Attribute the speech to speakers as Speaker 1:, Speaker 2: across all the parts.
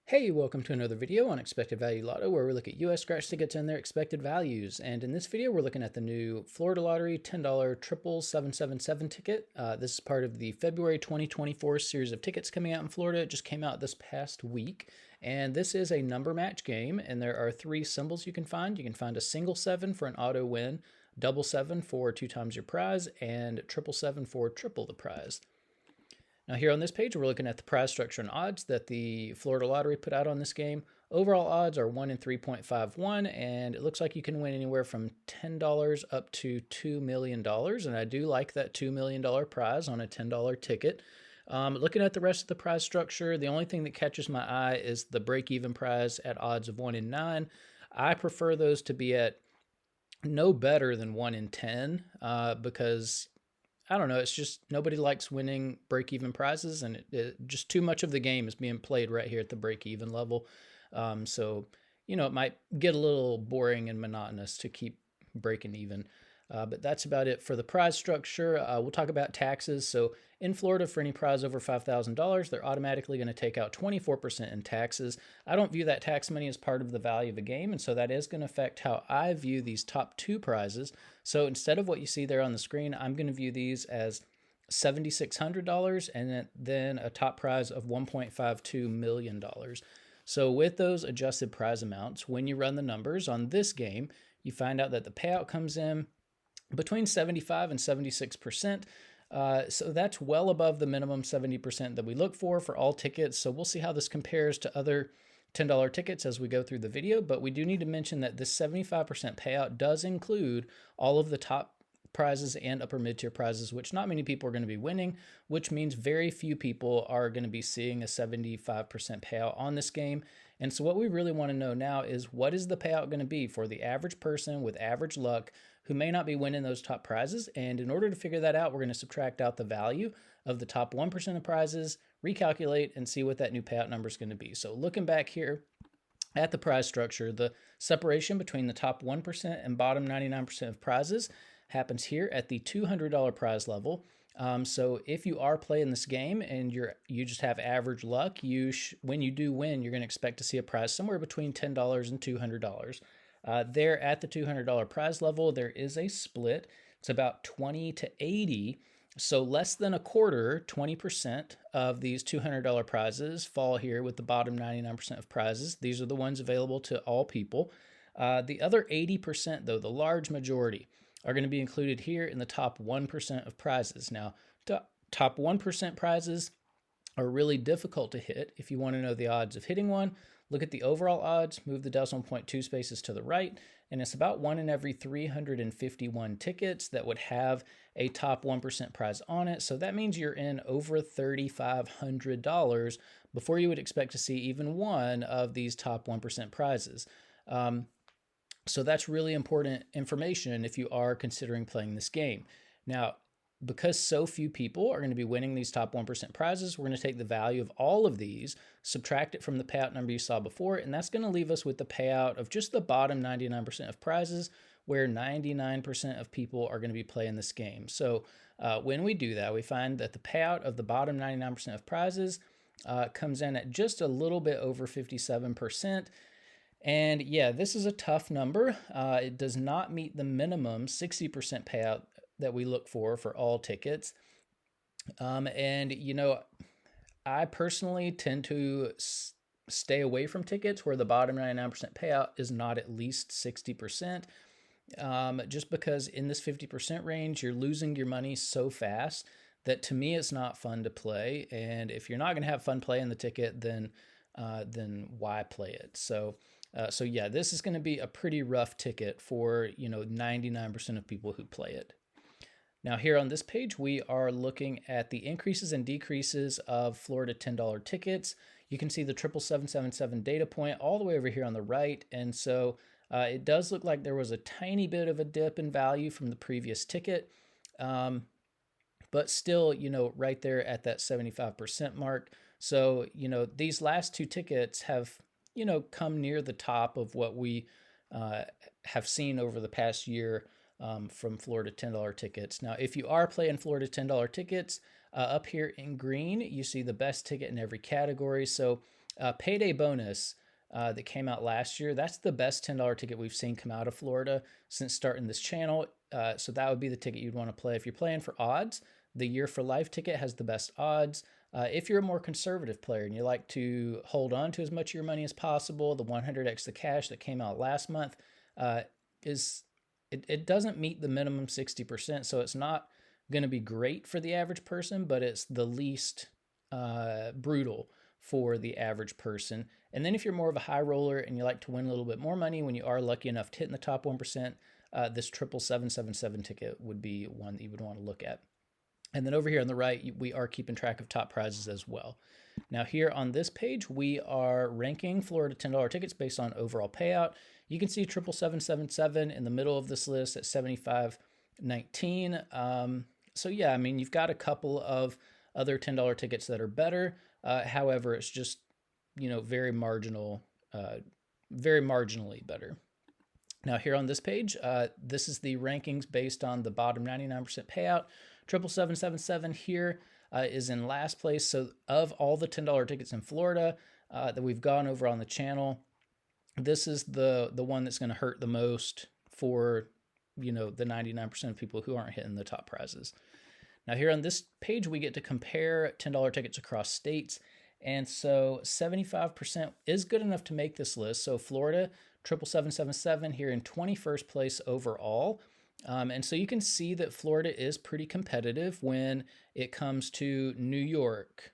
Speaker 1: Hey, welcome to another video on Expected Value Lotto, where we look at US scratch tickets and their expected values. And in this video, we're looking at the new Florida Lottery $10 triple 777 ticket. This is part of the February 2024 series of tickets coming out in Florida. It just came out this past week. And this is a number match game, and there are three symbols you can find. You can find a single 7 for an auto win, double 7 for 2 times your prize, and triple 7 for triple the prize. Now here on this page, we're looking at the prize structure and odds that the Florida Lottery put out on this game. Overall odds are 1 in 3.51, and it looks like you can win anywhere from $10 up to $2 million. And I do like that $2 million prize on a $10 ticket. Looking at the rest of the prize structure, the only thing that catches my eye is the break-even prize at odds of 1 in 9. I prefer those to be at no better than 1 in 10 because I don't know. It's just nobody likes winning break-even prizes, and just too much of the game is being played right here at the break-even level. So, it might get a little boring and monotonous to keep breaking even. But that's about it for the prize structure. We'll talk about taxes. So in Florida, for any prize over $5,000, they're automatically going to take out 24% in taxes. I don't view that tax money as part of the value of the game, and so that is going to affect how I view these top two prizes. So instead of what you see there on the screen, I'm going to view these as $7,600 and then a top prize of $1.52 million. So with those adjusted prize amounts, when you run the numbers on this game, you find out that the payout comes in between 75 and 76%. So that's well above the minimum 70% that we look for all tickets. So we'll see how this compares to other $10 tickets as we go through the video, but we do need to mention that this 75% payout does include all of the top prizes and upper mid-tier prizes, which not many people are going to be winning, which means very few people are going to be seeing a 75% payout on this game. And so what we really want to know now is, what is the payout going to be for the average person with average luck who may not be winning those top prizes? And in order to figure that out, we're going to subtract out the value of the top 1% of prizes, recalculate, and see what that new payout number is going to be. So looking back here at the prize structure, the separation between the top 1% and bottom 99% of prizes happens here at the $200 prize level. So if you are playing this game and you just have average luck, when you do win, you're going to expect to see a prize somewhere between $10 and $200. There at the $200 prize level, there is a split. It's about 20 to 80. So less than a quarter, 20% of these $200 prizes fall here with the bottom 99% of prizes. These are the ones available to all people. The other 80%, though, the large majority, are going to be included here in the top 1% of prizes. Now, top 1% prizes are really difficult to hit. If you want to know the odds of hitting one, look at the overall odds, move the decimal point 2 spaces to the right, and it's about 1 in every 351 tickets that would have a top 1% prize on it. So that means you're in over $3,500 before you would expect to see even one of these top 1% prizes. So that's really important information if you are considering playing this game. Now, because so few people are going to be winning these top 1% prizes, we're going to take the value of all of these, subtract it from the payout number you saw before, and that's going to leave us with the payout of just the bottom 99% of prizes, where 99% of people are going to be playing this game. So when we do that, we find that the payout of the bottom 99% of prizes comes in at just a little bit over 57%. And yeah, this is a tough number. It does not meet the minimum 60% payout that we look for all tickets. I personally tend to stay away from tickets where the bottom 99% payout is not at least 60%. Just because in this 50% range, you're losing your money so fast that to me, it's not fun to play. And if you're not going to have fun playing the ticket, then why play it? So yeah, this is going to be a pretty rough ticket for 99% of people who play it. Now here on this page, we are looking at the increases and decreases of Florida $10 tickets. You can see the 777 data point all the way over here on the right. And so it does look like there was a tiny bit of a dip in value from the previous ticket. But still, right there at that 75% mark. So, these last two tickets have, come near the top of what we have seen over the past year from Florida $10 tickets. Now, if you are playing Florida $10 tickets, up here in green, you see the best ticket in every category. So Payday Bonus that came out last year. That's the best $10 ticket we've seen come out of Florida since starting this channel. So that would be the ticket you'd want to play. If you're playing for odds, the Year for Life ticket has the best odds. If you're a more conservative player and you like to hold on to as much of your money as possible, the 100x the cash that came out last month it doesn't meet the minimum 60%, so it's not going to be great for the average person, but it's the least brutal for the average person. And then if you're more of a high roller and you like to win a little bit more money when you are lucky enough to hit in the top 1%, this 77777 ticket would be one that you would want to look at. And then over here on the right, we are keeping track of top prizes as well. Now here on this page, we are ranking Florida $10 tickets based on overall payout. You can see 77777 in the middle of this list at 7519. So yeah, I mean, you've got a couple of other $10 tickets that are better. However, it's just, very marginally better. Now here on this page, this is the rankings based on the bottom 99% payout. 77777 here is in last place. So of all the $10 tickets in Florida that we've gone over on the channel, this is the one that's going to hurt the most for, the 99% of people who aren't hitting the top prizes. Now here on this page, we get to compare $10 tickets across states. And so 75% is good enough to make this list. So Florida, 77777 here in 21st place overall. And so you can see that Florida is pretty competitive when it comes to New York,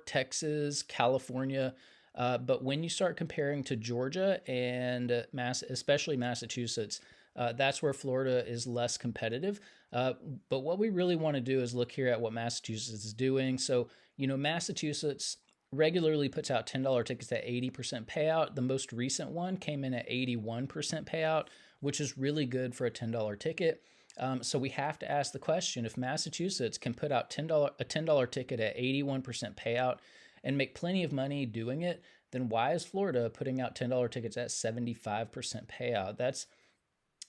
Speaker 1: Texas, California. But when you start comparing to Georgia and especially Massachusetts, that's where Florida is less competitive. But what we really want to do is look here at what Massachusetts is doing. So, Massachusetts regularly puts out $10 tickets at 80% payout. The most recent one came in at 81% payout, which is really good for a $10 ticket. So we have to ask the question, if Massachusetts can put out a $10 ticket at 81% payout and make plenty of money doing it, then why is Florida putting out $10 tickets at 75% payout?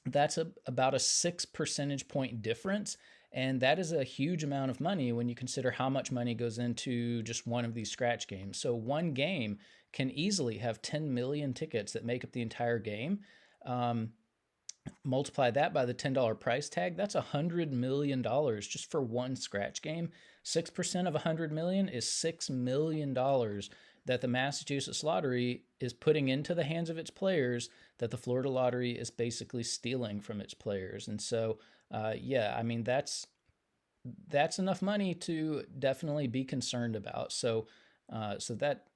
Speaker 1: That's about a 6 percentage point difference. And that is a huge amount of money when you consider how much money goes into just one of these scratch games. So one game can easily have 10 million tickets that make up the entire game. Multiply that by the $10 price tag, that's $100 million just for one scratch game. 6% of $100 million is $6 million that the Massachusetts Lottery is putting into the hands of its players that the Florida Lottery is basically stealing from its players. And so, yeah, I mean, that's enough money to definitely be concerned about. So that,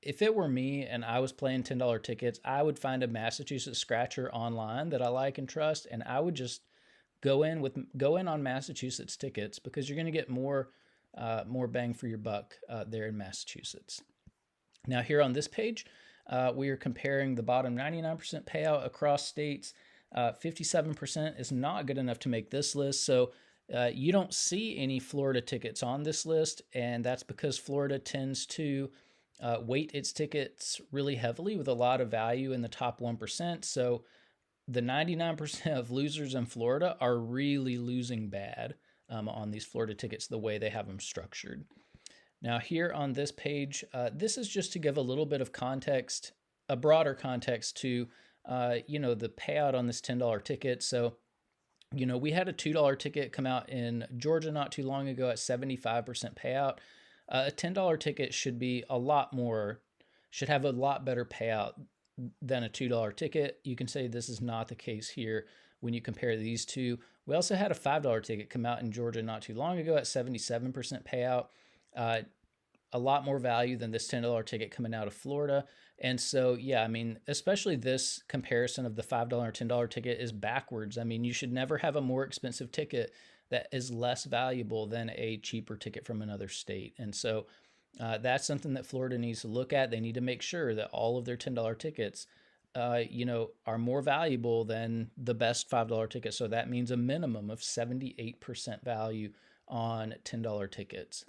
Speaker 1: if it were me and I was playing $10 tickets, I would find a Massachusetts scratcher online that I like and trust, and I would just go in on Massachusetts tickets because you're going to get more bang for your buck there in Massachusetts. Now here on this page, we are comparing the bottom 99% payout across states. 57% is not good enough to make this list. So you don't see any Florida tickets on this list, and that's because Florida tends to weight its tickets really heavily with a lot of value in the top 1%. So the 99% of losers in Florida are really losing bad on these Florida tickets the way they have them structured. Now here on this page, this is just to give a little bit of context, a broader context to, the payout on this $10 ticket. So, we had a $2 ticket come out in Georgia not too long ago at 75% payout. A $10 ticket should have a lot better payout than a $2 ticket. You can say this is not the case here when you compare these two. We also had a $5 ticket come out in Georgia not too long ago at 77% payout. A lot more value than this $10 ticket coming out of Florida. And so, yeah, I mean, especially this comparison of the $5 or $10 ticket is backwards. I mean, you should never have a more expensive ticket that is less valuable than a cheaper ticket from another state. And so that's something that Florida needs to look at. They need to make sure that all of their $10 tickets, are more valuable than the best $5 ticket. So that means a minimum of 78% value on $10 tickets.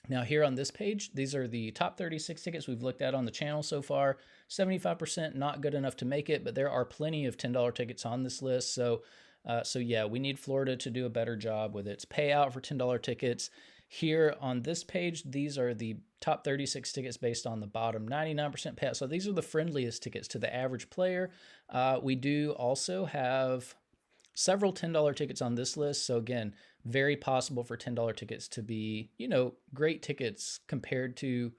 Speaker 1: Now here on this page, these are the top 36 tickets we've looked at on the channel so far. 75% not good enough to make it, but there are plenty of $10 tickets on this list. So yeah, we need Florida to do a better job with its payout for $10 tickets. Here on this page, these are the top 36 tickets based on the bottom 99% payout. So these are the friendliest tickets to the average player. We do also have several $10 tickets on this list. So again, very possible for $10 tickets to be, great tickets compared to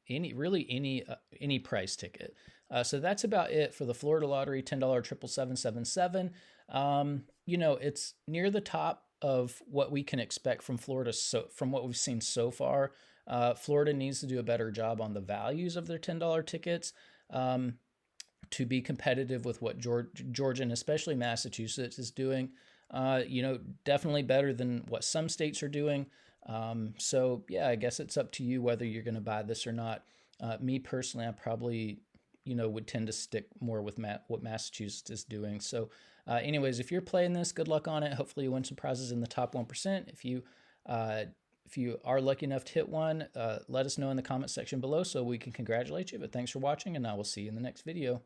Speaker 1: any price ticket. So that's about it for the Florida Lottery $10 77777. It's near the top of what we can expect from Florida. So from what we've seen so far, Florida needs to do a better job on the values of their $10 tickets. To be competitive with what Georgia and especially Massachusetts is doing. Definitely better than what some states are doing. So yeah, I guess it's up to you whether you're going to buy this or not. Me personally, I probably, would tend to stick more with what Massachusetts is doing. So anyways, if you're playing this, good luck on it. Hopefully you win some prizes in the top 1%. If you are lucky enough to hit one, let us know in the comment section below so we can congratulate you. But thanks for watching, and I will see you in the next video.